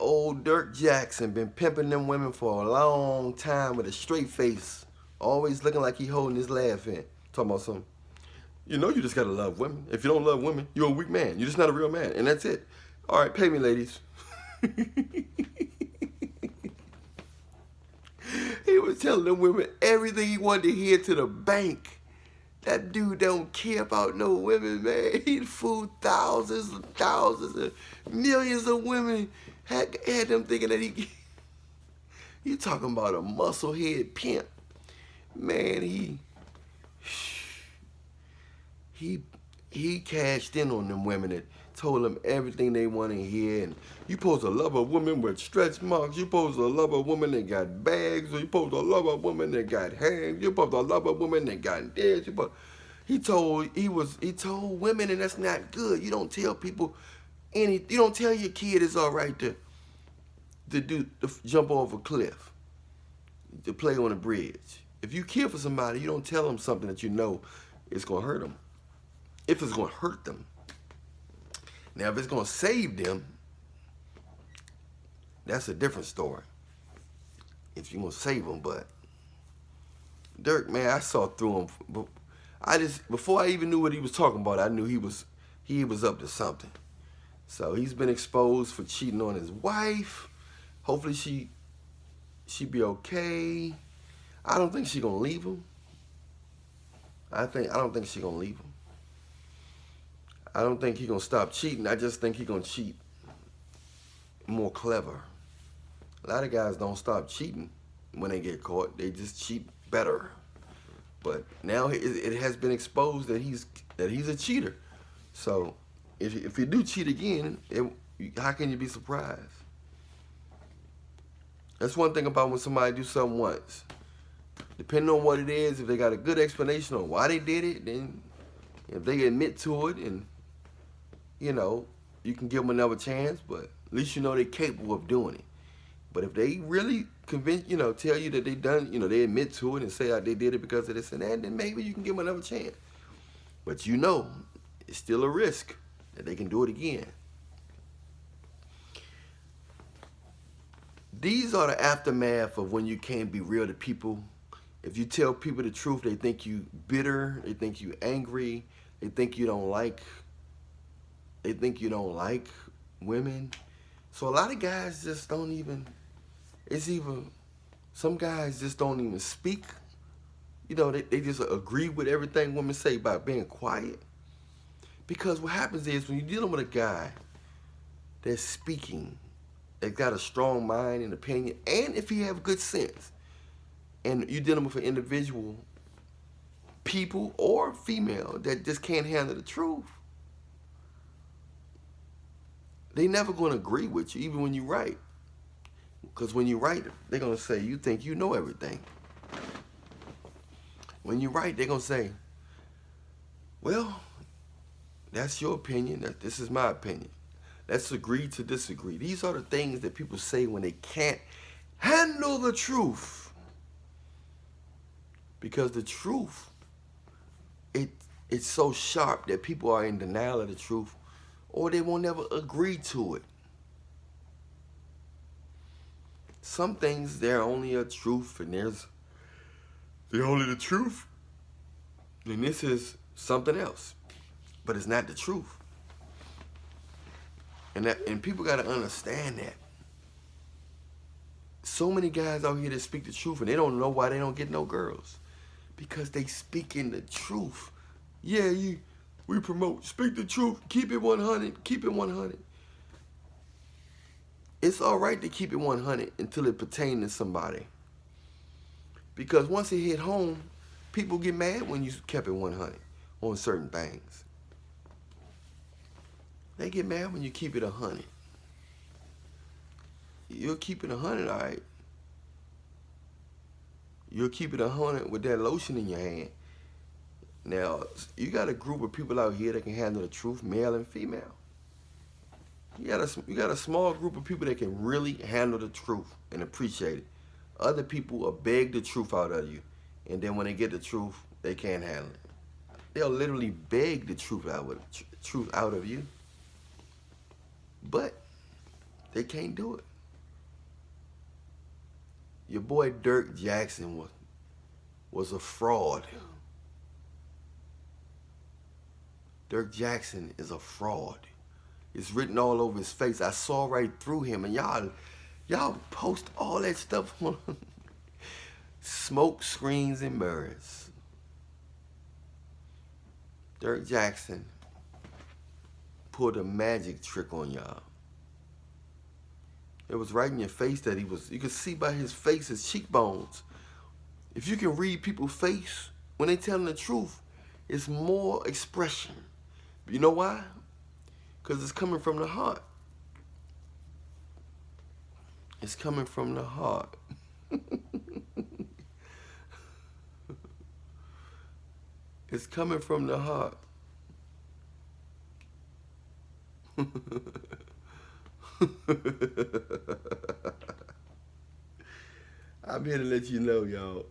old Derrick Jaxn been pimping them women for a long time with a straight face, always looking like he holding his laugh in. Talking about something. You know you just gotta love women. If you don't love women, you're a weak man. You're just not a real man. And that's it. All right, pay me, ladies. He was telling them women everything he wanted to hear to the bank. That dude don't care about no women, man. He fooled thousands and thousands and millions of women. Had them thinking that you talking about a musclehead pimp. Man, he cashed in on them women that told them everything they want to hear. And you supposed to love a woman with stretch marks. You supposed to love a woman that got bags. Or you supposed to love a woman that got hands. You supposed to love a woman that got this. He told women, and that's not good. You don't tell people you don't tell your kid it's all right to jump off a cliff, to play on a bridge. If you care for somebody, you don't tell them something that you know it's gonna hurt them. If it's gonna hurt them. Now, if it's gonna save them, that's a different story. If you're gonna save them, but Derrick, man, I saw through him. Before I even knew what he was talking about, I knew he was up to something. So he's been exposed for cheating on his wife. Hopefully she be okay. I don't think she's gonna leave him. I don't think she's gonna leave him. I don't think he's gonna stop cheating. I just think he's gonna cheat more clever. A lot of guys don't stop cheating when they get caught. They just cheat better. But now it has been exposed that he's a cheater. So if you do cheat again, how can you be surprised? That's one thing about when somebody do something once. Depending on what it is, if they got a good explanation on why they did it, then if they admit to it, and you know, you can give them another chance. But at least you know they're capable of doing it. But if they really tell you that they done, they admit to it and say they did it because of this and that, then maybe you can give them another chance. But it's still a risk that they can do it again. These are the aftermath of when you can't be real to people. If you tell people the truth, they think you bitter, they think you angry, they think you don't like women. So a lot of guys just don't even, some guys just don't even speak. They just agree with everything women say by being quiet. Because what happens is when you're dealing with a guy that's speaking, that got a strong mind and opinion, and if he have good sense, and you're dealing with an individual, people or female that just can't handle the truth, they never going to agree with you, even when you right. Because when you right, they're going to say, you think you know everything. When you right, they're going to say, well, that's your opinion. This is my opinion. Let's agree to disagree. These are the things that people say when they can't handle the truth. Because the truth, it's so sharp that people are in denial of the truth, or they won't ever agree to it. Some things, they're only a truth, and they're only the truth. And this is something else, but it's not the truth. And people got to understand that. So many guys out here that speak the truth, and they don't know why they don't get no girls. Because they speaking the truth. Yeah, we promote, speak the truth, keep it 100, keep it 100. It's all right to keep it 100 until it pertains to somebody. Because once it hit home, people get mad when you kept it 100 on certain things. They get mad when you keep it 100. You'll keep it 100, all right. You'll keep it 100 with that lotion in your hand. Now, you got a group of people out here that can handle the truth, male and female. You got a small group of people that can really handle the truth and appreciate it. Other people will beg the truth out of you, and then when they get the truth, they can't handle it. They'll literally beg the truth out of you, but they can't do it. Your boy Derrick Jaxn was a fraud. Derrick Jaxn is a fraud. It's written all over his face. I saw right through him, and y'all post all that stuff on smoke screens and mirrors. Derrick Jaxn pulled a magic trick on y'all. It was right in your face that you could see by his face, his cheekbones. If you can read people's face when they telling the truth, it's more expression. You know why? Because it's coming from the heart. It's coming from the heart. It's coming from the heart. I'm here to let you know, y'all.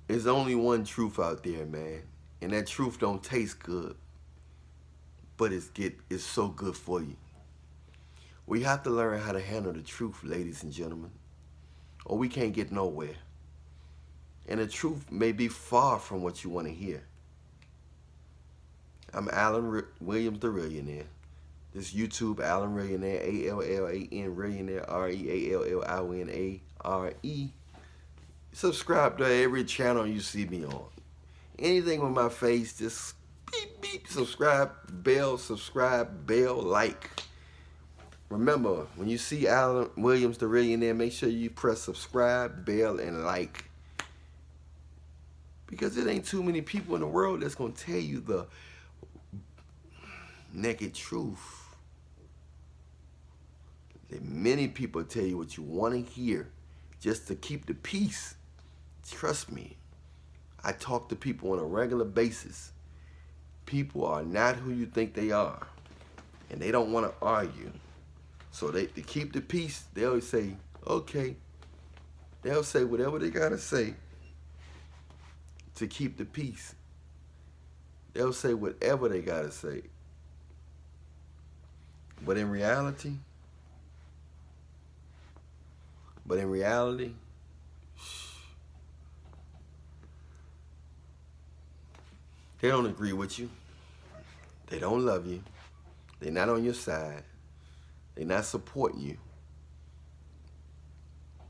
There's only one truth out there, man. And that truth don't taste good. But it's so good for you. We have to learn how to handle the truth, ladies and gentlemen. Or we can't get nowhere. And the truth may be far from what you want to hear. I'm Alan Williams, the Millionaire. This YouTube, Alan Millionaire, ALLAN Millionaire, REALLIONARE. Subscribe to every channel you see me on. Anything with my face, just beep, beep, subscribe, bell, like. Remember, when you see Alan Williams, the Millionaire, make sure you press subscribe, bell, and like. Because it ain't too many people in the world that's going to tell you the naked truth. Many people tell you what you want to hear just to keep the peace. Trust me. I talk to people on a regular basis. People are not who you think they are. And they don't want to argue. So to keep the peace, they'll say, okay. They'll say whatever they got to say to keep the peace. They'll say whatever they got to say. But in reality, they don't agree with you. They don't love you. They're not on your side. They're not supporting you.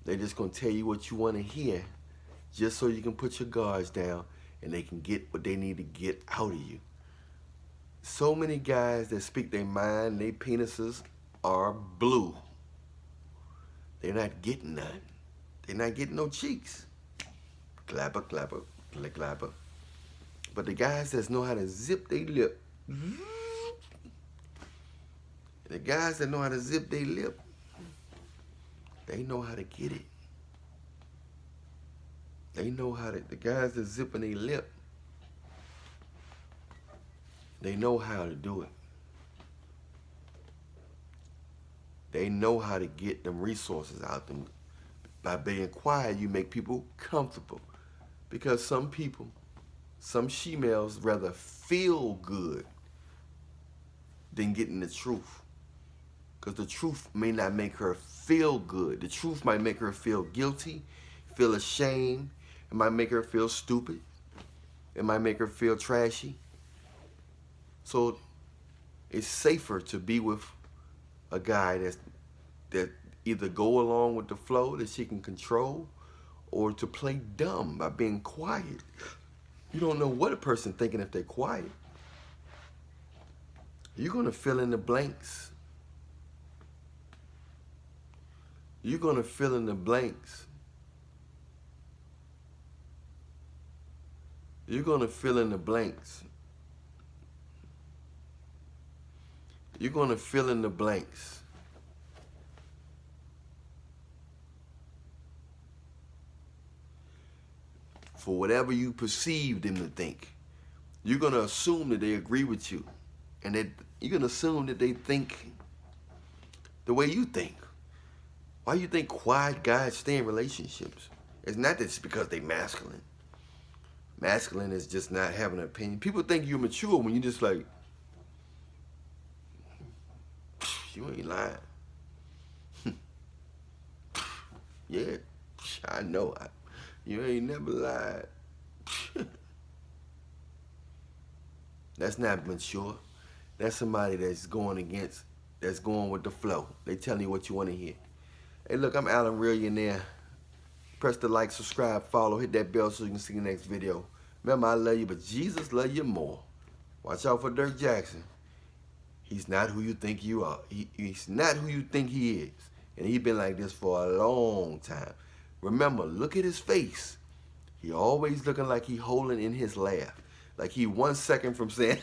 They're just going to tell you what you want to hear just so you can put your guards down and they can get what they need to get out of you. So many guys that speak their mind, their penises are blue. They're not getting none. They're not getting no cheeks. Clapper, clapper, clapper. But the guys that know how to zip their lip, the guys that know how to zip their lip, they know how to get it. They know how to, the guys that zipping their lip, they know how to do it. They know how to get them resources out them. By being quiet, you make people comfortable. Because some people, some she-males rather feel good than getting the truth. Because the truth may not make her feel good. The truth might make her feel guilty, feel ashamed. It might make her feel stupid. It might make her feel trashy. So it's safer to be with a guy that either go along with the flow that she can control, or to play dumb by being quiet. You don't know what a person thinking if they're quiet. You're gonna fill in the blanks. You're gonna fill in the blanks. You're gonna fill in the blanks. You're gonna fill in the blanks. For whatever you perceive them to think. You're going to assume that they agree with you. And that you're going to assume that they think the way you think. Why you think quiet guys stay in relationships? It's not that it's because they masculine. Masculine is just not having an opinion. People think you're mature when you just like, you ain't lying. Yeah, I know. You ain't never lied. That's not mature. That's somebody that's going with the flow. They telling you what you want to hear. Hey, look, I'm Alan Millionaire. Press the like, subscribe, follow, hit that bell so you can see the next video. Remember, I love you, but Jesus love you more. Watch out for Derrick Jaxn. He's not who you think you are. He's not who you think he is. And he's been like this for a long time. Remember, look at his face. He always looking like he holding in his laugh. Like he 1 second from saying,